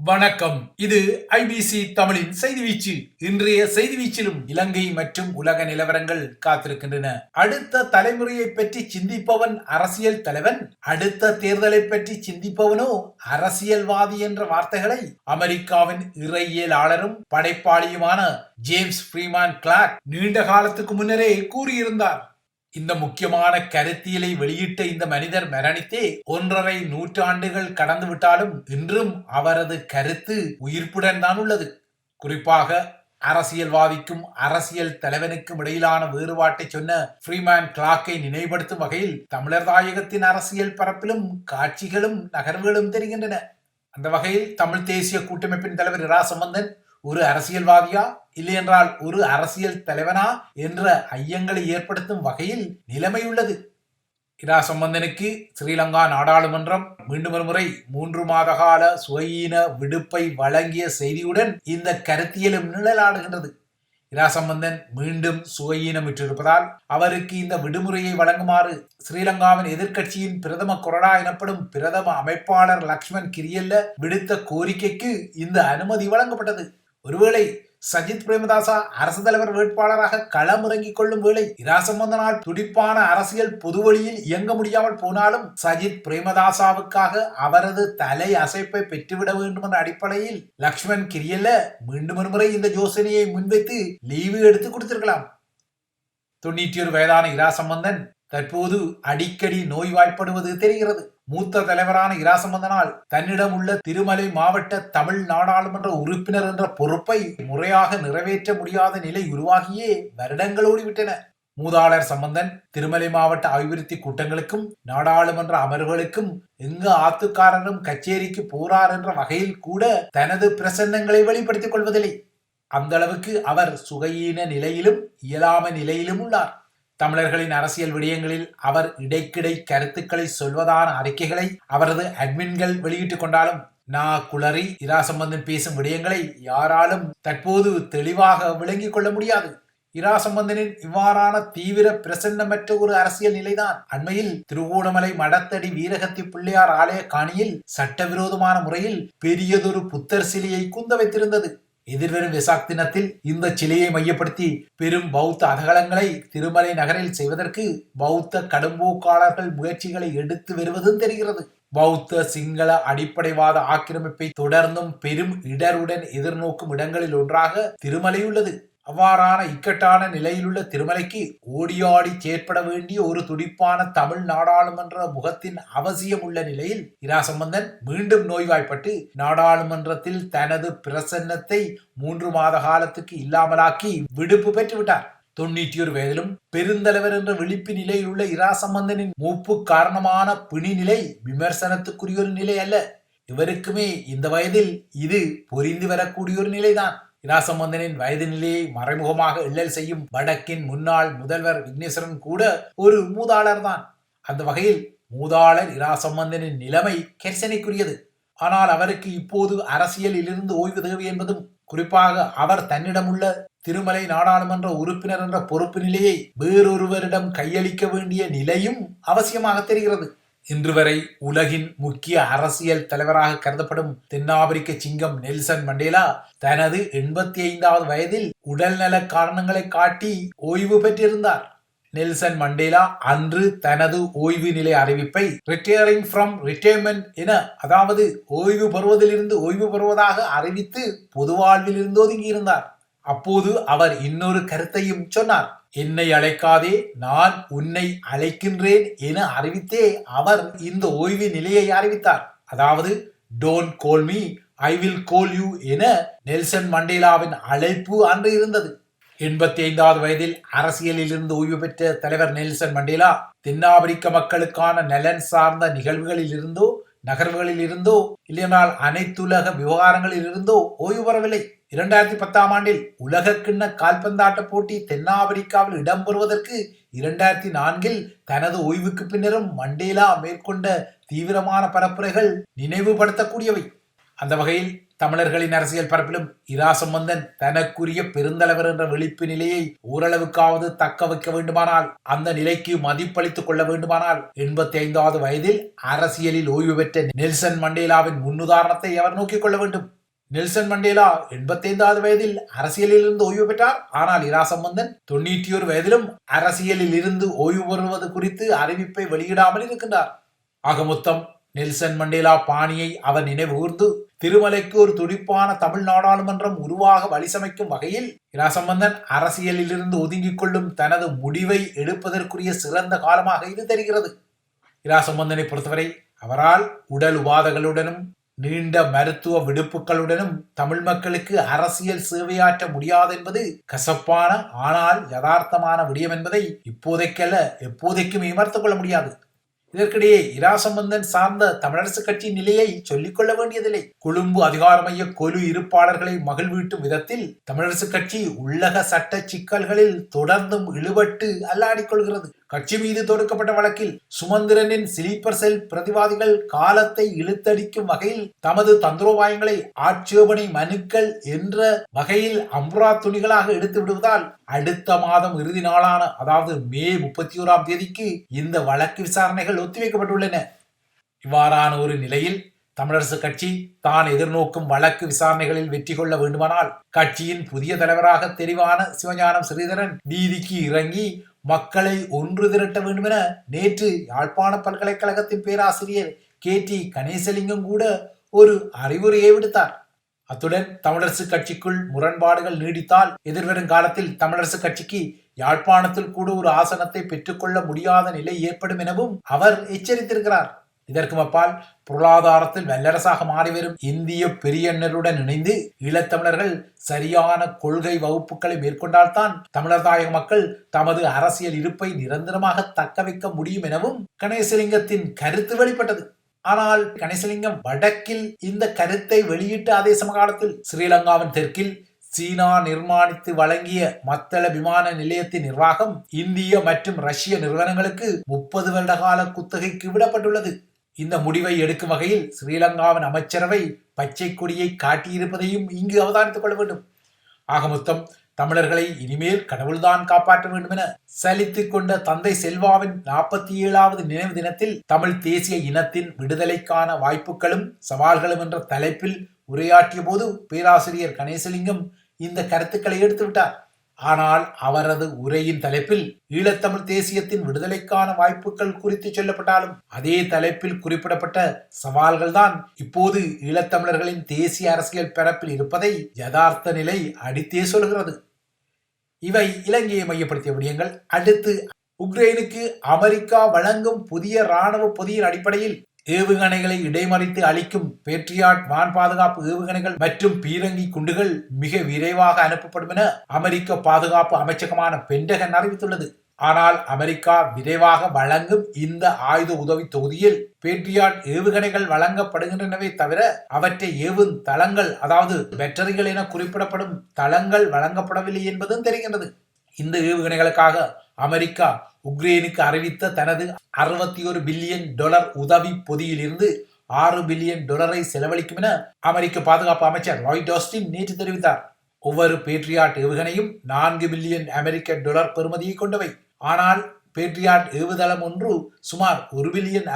வணக்கம். இது ஐபிசி தமிழின் செய்தி வீச்சு. இன்றைய செய்தி வீச்சிலும் இலங்கை மற்றும் உலக நிலவரங்கள் காத்திருக்கின்றன. அடுத்த தலைமுறையை பற்றி சிந்திப்பவன் அரசியல் தலைவன், அடுத்த தேர்தலை பற்றி சிந்திப்பவனோ அரசியல்வாதி என்ற வார்த்தைகளை அமெரிக்காவின் இறையியலாளரும் படைப்பாளியுமான ஜேம்ஸ் ஃப்ரீமேன் கிளார்க் நீண்ட காலத்துக்கு முன்னரே கூறியிருந்தார். இந்த முக்கியமான கருத்தியலை வெளியிட்ட இந்த மனிதர் மரணித்தே 1.5 நூற்றாண்டுகள் கடந்து விட்டாலும் இன்றும் அவரது கருத்து உயிர்ப்புடன் தான் உள்ளது. குறிப்பாக அரசியல்வாதிக்கும் அரசியல் தலைவனுக்கும் இடையிலான வேறுபாட்டை சொன்ன ஃப்ரீமேன் கிளார்க்கை நினைவுபடுத்தும் வகையில் தமிழர் தாயகத்தின் அரசியல் பரப்பிலும் காட்சிகளும் நகர்வுகளும் தெரிகின்றன. அந்த வகையில் தமிழ் தேசிய கூட்டமைப்பின் தலைவர் இரா சம்பந்தன் ஒரு அரசியல்வாதியா இல்லை என்றால் ஒரு அரசியல் தலைவனா என்ற ஐயங்களை ஏற்படுத்தும் வகையில் நிலைமை உள்ளது. இரா சம்பந்தனுக்கு ஸ்ரீலங்கா நாடாளுமன்றம் மீண்டும் ஒரு முறை 3 மாத கால சுயீன விடுப்பை வழங்கிய செய்தியுடன் இந்த கருத்தியலும் நிழலாடுகின்றது. இரா சம்பந்தன் மீண்டும் சுயீனமிட்டிருப்பதால் அவருக்கு இந்த விடுமுறையை வழங்குமாறு ஸ்ரீலங்காவின் எதிர்க்கட்சியின் பிரதம கொறடா எனப்படும் பிரதம அமைப்பாளர் லக்ஷ்மன் கிரியல்ல விடுத்த கோரிக்கைக்கு இந்த அனுமதி வழங்கப்பட்டது. ஒருவேளை சஜித் பிரேமதாசா அரசு தலைவர் வேட்பாளராக களமிறங்கிக் கொள்ளும் வேளை இரா சம்பந்தனால் துடிப்பான அரசியல் பொதுவழியில் இயங்க முடியாமல் போனாலும் சஜித் பிரேமதாசாவுக்காக அவரது தலை அசைப்பை பெற்றுவிட வேண்டும் என்ற அடிப்படையில் லக்ஷ்மன் கிரியல்ல மீண்டும் ஒரு முறை இந்த யோசனையை முன்வைத்து லீவு எடுத்து கொடுத்திருக்கலாம். 91 வயதான இரா சம்பந்தன் தற்போது அடிக்கடி நோய்வாய்ப்படுவது தெரிகிறது. மூத்த தலைவரான இரா சம்பந்தனால் தன்னிடம் உள்ள திருமலை மாவட்ட தமிழ் நாடாளுமன்ற உறுப்பினர் என்ற பொறுப்பை முறையாக நிறைவேற்ற முடியாத நிலை உருவாகியே வருடங்கள் ஓடிவிட்டன. மூதாளர் சம்பந்தன் திருமலை மாவட்ட அபிவிருத்தி கூட்டங்களுக்கும் நாடாளுமன்ற அமர்வுகளுக்கும் எங்க ஆத்துக்காரரும் கச்சேரிக்கு போறார் என்ற வகையில் கூட தனது பிரசன்னங்களை வெளிப்படுத்திக் கொள்வதில்லை. அந்த அளவுக்கு அவர் சுகையீன நிலையிலும் இயலாமை நிலையிலும் உள்ளார். தமிழர்களின் அரசியல் விடயங்களில் அவர் இடைக்கிடை கருத்துக்களை சொல்வதான அறிக்கைகளை அவரது அட்மின்கள் வெளியிட்டுக் கொண்டாலும் குளறி இரா சம்பந்தன் பேசும் விடயங்களை யாராலும் தற்போது தெளிவாக விளங்கிக் கொள்ள முடியாது. இரா சம்பந்தனின் இவ்வாறான தீவிர பிரசன்னமற்ற ஒரு அரசியல் நிலைதான் அண்மையில் திருகோணமலை மடத்தடி வீரகத்தி பிள்ளையார் ஆலய காணியில் சட்டவிரோதமான முறையில் பெரியதொரு புத்தர் சிலையை குந்த வைத்திருந்தது. எதிர்வரும் வெசாக் தினத்தில் இந்த சிலையை மையப்படுத்தி பெரும் பௌத்த அதகலங்களை திருமலை நகரில் செய்வதற்கு பௌத்த கடும்போக்காளர்கள் முயற்சிகளை எடுத்து வருவதும் தெரிகிறது. பௌத்த சிங்கள அடிப்படைவாத ஆக்கிரமிப்பை தொடர்ந்தும் பெரும் இடருடன் எதிர்நோக்கும் இடங்களில் ஒன்றாக திருமலை உள்ளது. அவ்வாறான இக்கட்டான நிலையிலுள்ள திருமலைக்கு ஓடியாடி செயற்பட வேண்டிய ஒரு துடிப்பான தமிழ் நாடாளுமன்ற முகத்தின் அவசியம் உள்ள நிலையில் இரா சம்பந்தன் மீண்டும் நோய்வாய்ப்பட்டு நாடாளுமன்றத்தில் தனது பிரசன்னத்தை 3 மாத காலத்துக்கு இல்லாமலாக்கி விடுப்பு பெற்றுவிட்டார். 91 வயதிலும் பெருந்தலைவர் என்ற விழிப்பு நிலையில் உள்ள இரா சம்பந்தனின் மூப்பு காரணமான பிணி நிலை விமர்சனத்துக்குரிய ஒரு நிலை அல்ல. இவருக்குமே இந்த வயதில் இது பொரிந்து வரக்கூடிய ஒரு நிலைதான். இரா சம்பந்தனின் வயது நிலையை மறைமுகமாக இல்லல் செய்யும் வடக்கின் முன்னாள் முதல்வர் விக்னேஸ்வரன் கூட ஒரு மூதாளர் தான். அந்த வகையில் மூதாளர் இரா சம்பந்தனின் நிலைமை கரிசனைக்குரியது. ஆனால் அவருக்கு இப்போது அரசியலில் இருந்து ஓய்வு தேவை என்பதும் குறிப்பாக அவர் தன்னிடமுள்ள திருமலை நாடாளுமன்ற உறுப்பினர் என்ற பொறுப்பு நிலையை வேறொருவரிடம் கையளிக்க வேண்டிய நிலையும் அவசியமாக தெரிகிறது. இன்று வரை உலகின் முக்கிய அரசியல் தலைவராக கருதப்படும் தென்னாப்பிரிக்க சிங்கம் நெல்சன் மண்டேலா தனது 85வது வயதில் உடல்நல காரணங்களை காட்டி ஓய்வு பெற்றிருந்தார். நெல்சன் மண்டேலா அன்று தனது ஓய்வு நிலை அறிவிப்பை ரிட்டையரிங் ஃப்ரம் ரிட்டையர்மெண்ட் என, அதாவது ஓய்வு பெறுவதிலிருந்து ஓய்வு பெறுவதாக அறிவித்து பொது வாழ்வில் இருந்து ஒதுங்கியிருந்தார். அப்போது அவர் இன்னொரு கருத்தையும் சொன்னார். என்னை அழைக்காதே, நான் உன்னை அழைக்கின்றேன் என அறிவித்தே அவர் இந்த ஓய்வு நிலையை அறிவித்தார். அதாவது don't call me, I will call you என நெல்சன் மண்டேலாவின் அழைப்பு அன்று இருந்தது. 85வது வயதில் அரசியலில் இருந்து ஓய்வு பெற்ற தலைவர் நெல்சன் மண்டேலா தென்னாப்பிரிக்க மக்களுக்கான நலன் சார்ந்த நிகழ்வுகளில் இருந்தோ நகர்வுகளில் இருந்தோ இல்லையென்றால் அனைத்துலக விவகாரங்களில் இருந்தோ ஓய்வு பெறவில்லை. 2010ஆம் ஆண்டில் உலக கிண்ண கால்பந்தாட்ட போட்டி தென்னாப்பிரிக்காவில் இடம்பெறுவதற்கு 2004இல் தனது ஓய்வுக்கு பின்னரும் மண்டேலா மேற்கொண்ட தீவிரமான பரப்புரைகள் நினைவுபடுத்தக்கூடியவை. அந்த வகையில் தமிழர்களின் அரசியல் பரப்பிலும் இரா சம்பந்தன் தனக்குரிய பெருந்தலைவர் என்ற விழிப்பு நிலையை ஓரளவுக்காவது தக்க வைக்க வேண்டுமானால், அந்த நிலைக்கு மதிப்பளித்துக் கொள்ள வேண்டுமானால் 85வது வயதில் அரசியலில் ஓய்வு பெற்ற நெல்சன் மண்டேலாவின் முன்னுதாரணத்தை அவர் நோக்கிக் கொள்ள வேண்டும். நெல்சன் மண்டேலா 85வது வயதில் அரசியலில் இருந்து ஓய்வு பெற்றார். ஆனால் இரா சம்பந்தன் 91 வயதிலும் அரசியலில் இருந்து ஓய்வு பெறுவது குறித்து அறிவிப்பை வெளியிடாமல் இருக்கின்றார். ஆக மொத்தம் நெல்சன் மண்டேலா பாணியை அவர் நினைவு கூர்ந்து திருமலைக்கு ஒரு துடிப்பான தமிழ் நாடாளுமன்றம் உருவாக வழிசமைக்கும் வகையில் இரா சம்பந்தன் அரசியலில் இருந்து ஒதுங்கிக் கொள்ளும் தனது முடிவை எடுப்பதற்குரிய சிறந்த காலமாக இது தெரிகிறது. இரா சம்பந்தனை பொறுத்தவரை அவரால் உடல் உபாதைகளுடனும் நீண்ட மருத்துவ விடுப்புகளுடனும் தமிழ் மக்களுக்கு அரசியல் சேவையாற்ற முடியாது என்பது கசப்பான ஆனால் யதார்த்தமான விடயம் என்பதை இப்போதைக்கல்ல எப்போதைக்கும் விமர்த்துக் கொள்ள முடியாது. இதற்கிடையே இரா சம்பந்தன் சார்ந்த தமிழரசு கட்சியின் நிலையை சொல்லிக் கொள்ள வேண்டியதில்லை. கொழும்பு அதிகார மைய கொலு இருப்பாளர்களை மகிழ்வூட்டும் விதத்தில் தமிழரசு கட்சி உள்ளக சட்ட சிக்கல்களில் தொடர்ந்தும் இழுபட்டு அல்லாடிக் கொள்கிறது. கட்சி மீது தொடுக்கப்பட்ட வழக்கில் சுமந்திரனின் ஸ்லீப்பர் செல் பிரதிவாதிகள் காலத்தை இழுத்தடிக்கும் வகையில் தமது தந்திரோபாயங்களை ஆட்சேபனை மனுக்கள் என்ற வகையில் அம்புரா துணிகளாக எடுத்து விடுவதால் அடுத்த மாதம் இறுதி நாளான அதாவது மே 31ஆம் தேதிக்கு இந்த வழக்கு விசாரணைகள் ஒத்திவைக்கப்பட்டுள்ளன. இவ்வாறான ஒரு நிலையில் தமிழரசு கட்சி தான் எதிர்நோக்கும் வழக்கு விசாரணைகளில் வெற்றி கொள்ள வேண்டுமானால் கட்சியின் புதிய தலைவராக தெரிவான சிவஞானம் ஸ்ரீதரன் வீதிக்கு இறங்கி மக்களை ஒன்று திரட்ட வேண்டும் என நேற்று யாழ்ப்பாண பல்கலைக்கழகத்தின் பேராசிரியர் KT கணேசலிங்கம் கூட ஒரு அறிவுரையை விடுத்தார். அத்துடன் தமிழரசு கட்சிக்குள் முரண்பாடுகள் நீடித்தால் எதிர்வரும் காலத்தில் தமிழரசு கட்சிக்கு யாழ்ப்பாணத்தில் கூட ஒரு ஆசனத்தை பெற்றுக்கொள்ள முடியாத நிலை ஏற்படும் எனவும் அவர் எச்சரித்திருக்கிறார். இதற்கு அப்பால் பொருளாதாரத்தில் வல்லரசாக மாறிவரும் இந்திய பெரியண்ணருடன் இணைந்து ஈழத்தமிழர்கள் சரியான கொள்கை வகுப்புகளை மேற்கொண்டால்தான் தமிழர் தாயக மக்கள் தமது அரசியல் இருப்பை நிரந்தரமாக தக்க வைக்க முடியும் எனவும் கணேசலிங்கத்தின் கருத்து வெளிப்பட்டது. ஆனால் கணேசலிங்கம் வடக்கில் இந்த கருத்தை வெளியிட்ட அதே சமகாலத்தில் ஸ்ரீலங்காவின் தெற்கில் சீனா நிர்மாணித்து வழங்கிய மத்தள விமான நிலையத்தின் நிர்வாகம் இந்திய மற்றும் ரஷ்ய நிறுவனங்களுக்கு 30 வருட கால குத்தகைக்கு விடப்பட்டுள்ளது. இந்த முடிவை எடுக்கும் வகையில் ஸ்ரீலங்காவின் அமைச்சரவை பச்சை கொடியை காட்டியிருப்பதையும் இங்கு அவதானித்துக் கொள்ள வேண்டும். ஆக மொத்தம் தமிழர்களை இனிமேல் கடவுள்தான் காப்பாற்ற வேண்டும் என சலித்துக் கொண்ட தந்தை செல்வாவின் 47வது நினைவு தினத்தில் தமிழ் தேசிய இனத்தின் விடுதலைக்கான வாய்ப்புகளும் சவால்களும் என்ற தலைப்பில் உரையாற்றிய போது பேராசிரியர் கணேசலிங்கம் இந்த கருத்துக்களை எடுத்துவிட்டார். ஆனால் அவரது உரையின் தலைப்பில் ஈழத்தமிழ் தேசியத்தின் விடுதலைக்கான வாய்ப்புகள் குறித்து சொல்லப்பட்டாலும் அதே தலைப்பில் குறிப்பிடப்பட்ட சவால்கள் தான் இப்போது ஈழத்தமிழர்களின் தேசிய அரசியல் பரப்பில் இருப்பதை யதார்த்த நிலை அடித்தே சொல்கிறது. இவை இலங்கையை மையப்படுத்திய விடயங்கள். அடுத்து, உக்ரைனுக்கு அமெரிக்கா வழங்கும் புதிய இராணுவ பொதியின் அடிப்படையில் ஏவுகணைகளை இடைமறித்து அளிக்கும் பேட்ரியாட் வான் பாதுகாப்பு ஏவுகணைகள் மற்றும் பீரங்கி குண்டுகள் மிக விரைவாக அனுப்பப்படும் என அமெரிக்க பாதுகாப்பு அமைச்சகமான பென்டகன் அறிவித்துள்ளது. ஆனால் அமெரிக்கா விரைவாக வழங்கும் இந்த ஆயுத உதவி தொகுதியில் பேட்ரியாட் ஏவுகணைகள் வழங்கப்படுகின்றனவே தவிர அவற்றை ஏவும் தளங்கள் அதாவது பேட்டரிகள் என குறிப்பிடப்படும் தளங்கள் வழங்கப்படவில்லை என்பதும் தெரிகின்றது. இந்த ஏவுகணைகளுக்காக அமெரிக்கா உக்ரைனுக்கு அறிவித்த தனது $61 பில்லியன் உதவி பொதியில் இருந்து $6 பில்லியன் செலவழிக்கும் என அமெரிக்க பாதுகாப்பு அமைச்சர் ராய்ட் ஆஸ்டின் நேற்று தெரிவித்தார். ஒவ்வொரு பேட்ரியாட் ஏவுகணையும் $4 பில்லியன் பெறுமதியை கொண்டவை. ஆனால் பேட்ரியாட் ஏவுதளம் ஒன்று சுமார் $1 பில்லியன்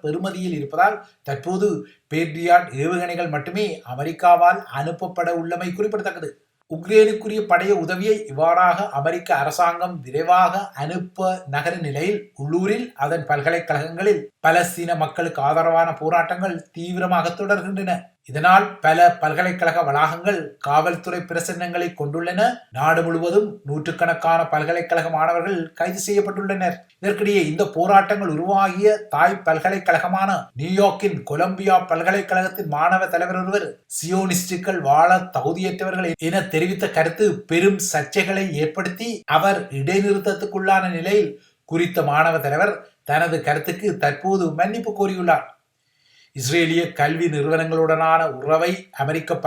பெறுமதியில் இருப்பதால் தற்போது பேட்ரியாட் ஏவுகணைகள் மட்டுமே அமெரிக்காவால் அனுப்பப்பட உள்ளமை குறிப்பிடத்தக்கது. உக்ரைனுக்குரிய படைய உதவியை இவ்வாறாக அமெரிக்க அரசாங்கம் விரைவாக அனுப்ப நகரும் நிலையில் உள்ளூரில் அதன் பல்கலைக்கழகங்களில் பலஸ்தீன மக்களுக்கு ஆதரவான போராட்டங்கள் தீவிரமாக தொடர்கின்றன. இதனால் பல பல்கலைக்கழக வளாகங்கள் காவல்துறை பிரசன்னங்களை கொண்டுள்ளன. நாடு முழுவதும் நூற்றுக்கணக்கான பல்கலைக்கழக மாணவர்கள் கைது செய்யப்பட்டுள்ளனர். இதற்கிடையே இந்த போராட்டங்கள் உருவாகிய தாய் பல்கலைக்கழகமான நியூயார்க்கின் கொலம்பியா பல்கலைக்கழகத்தின் மாணவ தலைவர் ஒருவர் சியோனிஸ்டுகள் வாழ தகுதியற்றவர்கள் என தெரிவித்த கருத்து பெரும் சர்ச்சைகளை ஏற்படுத்தி அவர் இடைநிறுத்தத்துக்குள்ளான நிலையில் குறித்த மாணவ தலைவர் தனது கருத்துக்கு தற்போது மன்னிப்பு கோரியுள்ளார். இஸ்ரேலிய கல்வி நிறுவனங்களுடனான உறவை அமெரிக்க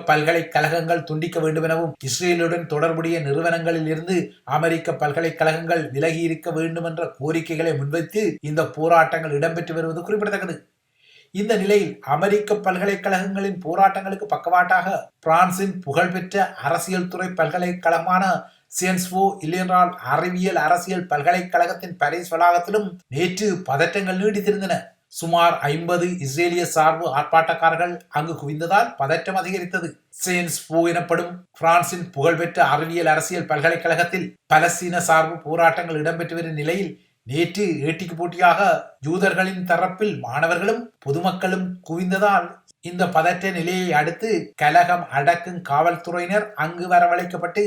பல்கலைக்கழகங்கள் துண்டிக்க வேண்டும் எனவும் இஸ்ரேலுடன் தொடர்புடைய நிறுவனங்களில் இருந்து அமெரிக்க பல்கலைக்கழகங்கள் விலகி இருக்க வேண்டும் என்ற கோரிக்கைகளை முன்வைத்து இந்த போராட்டங்கள் இடம்பெற்று வருவது குறிப்பிடத்தக்கது. இந்த நிலையில் அமெரிக்க பல்கலைக்கழகங்களின் போராட்டங்களுக்கு பக்கவாட்டாக பிரான்சின் புகழ்பெற்ற அரசியல் துறை பல்கலைக்கழகமான சியன்ஸ்போ இல்லியன்றால் அறிவியல் அரசியல் பல்கலைக்கழகத்தின் பாரிஸ் வளாகத்திலும் நேற்று பதற்றங்கள் நீடித்திருந்தன. சுமார் 50 இஸ்ரேலிய சார்பு ஆர்ப்பாட்டக்காரர்கள் அங்கு குவிந்ததால் பதற்றம் அதிகரித்தது. சியன்ஸ்போ எனப்படும் பிரான்சின் புகழ்பெற்ற அறிவியல் அரசியல் பல்கலைக்கழகத்தில் பலஸ்தீன சார்பு போராட்டங்கள் இடம்பெற்று வரும் நிலையில் நேற்று ஏட்டிக்கு போட்டியாக யூதர்களின் தரப்பில் மாணவர்களும் பொதுமக்களும் குவிந்ததால் இந்த பதற்ற நிலையை அடுத்து கலகம் அடக்கும் காவல்துறையினர் அங்கு வரவழைக்கப்பட்டு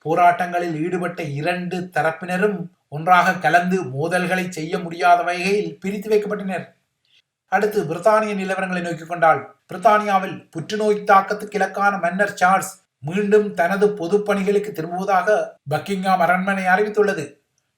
போராட்டங்களில் ஈடுபட்ட 2 தரப்பினரும் ஒன்றாக கலந்து மோதல்களை செய்ய முடியாத வகையில் பிரித்து வைக்கப்பட்டனர். அடுத்து பிரித்தானிய நிலவரங்களை நோக்கிக் கொண்டால், பிரித்தானியாவில் புற்றுநோய் தாக்கத்துக்கு இலக்கான மன்னர் சார்ல்ஸ் மீண்டும் தனது பொது பணிகளுக்கு திரும்புவதாக பக்கிங்ஹாம் அரண்மனை அறிவித்துள்ளது.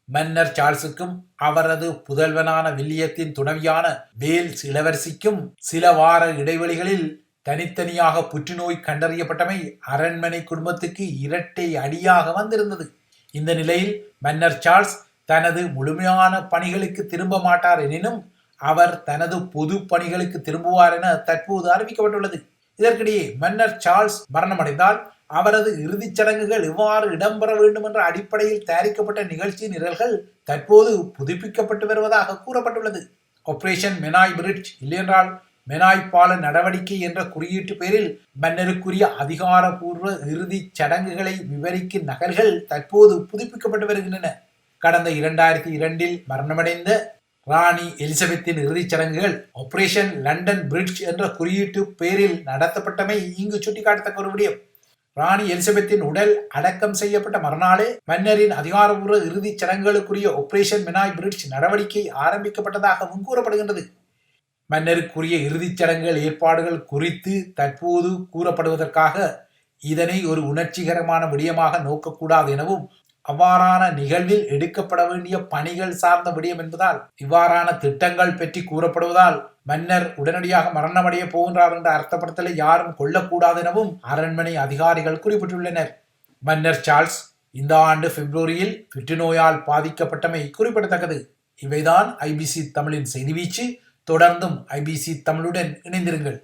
மன்னர் சார்ல்ஸுக்கும் அவரது புதல்வனான வில்லியத்தின் துணைவியான வேல்ஸ் இளவரசிக்கும் சில வார இடைவெளிகளில் தனித்தனியாக புற்றுநோய் கண்டறியப்பட்டமை அரண்மனை குடும்பத்துக்கு இரட்டை அடியாக வந்திருந்தது. இந்த நிலையில் மன்னர் சார்ல்ஸ் தனது முழுமையான பணிகளுக்கு திரும்ப மாட்டார் எனினும் அவர் தனது பொது பணிகளுக்கு திரும்புவார் என தற்போது அறிவிக்கப்பட்டுள்ளது. இதற்கிடையே மன்னர் சார்ல்ஸ் மரணமடைந்தால் அவரது இறுதிச் சடங்குகள் எவ்வாறு இடம்பெற வேண்டும் என்ற அடிப்படையில் தயாரிக்கப்பட்ட நிகழ்ச்சி நிரல்கள் தற்போது புதுப்பிக்கப்பட்டு வருவதாக கூறப்பட்டுள்ளது. ஆபரேஷன் மெனாய் பிரிட்ஜ் இல்லையென்றால் மெனாய் பால நடவடிக்கை என்ற குறியீட்டு பெயரில் மன்னருக்குரிய அதிகாரப்பூர்வ இறுதிச் சடங்குகளை விவரிக்கும் நகல்கள் தற்போது புதுப்பிக்கப்பட்டு வருகின்றன. கடந்த 2002 மரணமடைந்த ராணி எலிசபெத்தின் இறுதிச் சடங்குகள் ஆபரேஷன் லண்டன் பிரிட்ஜ் என்ற குறியீட்டு பெயரில் நடத்தப்பட்டமை இங்கு சுட்டிக்காட்டத்தக்க ஒரு விடயம். ராணி எலிசபெத்தின் உடல் அடக்கம் செய்யப்பட்ட மறுநாளே மன்னரின் அதிகாரப்பூர்வ இறுதிச் சடங்குகளுக்குரிய ஆபரேஷன் மெனாய் பிரிட்ஜ் நடவடிக்கை ஆரம்பிக்கப்பட்டதாகவும் கூறப்படுகின்றது. மன்னருக்குரிய இறுதிச் சடங்குகள் ஏற்பாடுகள் குறித்து தற்போது கூறப்படுவதற்காக இதனை ஒரு உணர்ச்சிகரமான விடயமாக நோக்கக்கூடாது எனவும் அவ்வாறான நிகழ்வில் எடுக்கப்பட வேண்டிய பணிகள் சார்ந்த விடயம் என்பதால் இவ்வாறான திட்டங்கள் பற்றி கூறப்படுவதால் மன்னர் உடனடியாக மரணமடைய போகின்றார் என்ற அர்த்தப்படுத்தலை யாரும் கொள்ளக்கூடாது எனவும் அரண்மனை அதிகாரிகள் குறிப்பிட்டுள்ளனர். மன்னர் சார்ல்ஸ் இந்த ஆண்டு பிப்ரவரியில் புற்றுநோயால் பாதிக்கப்பட்டமை குறிப்பிடத்தக்கது. இவைதான் ஐபிசி தமிழின் செய்தி வீச்சு. தொடர்ந்தும் ஐபிசி தமிழுடன் இணைந்திருங்கள்.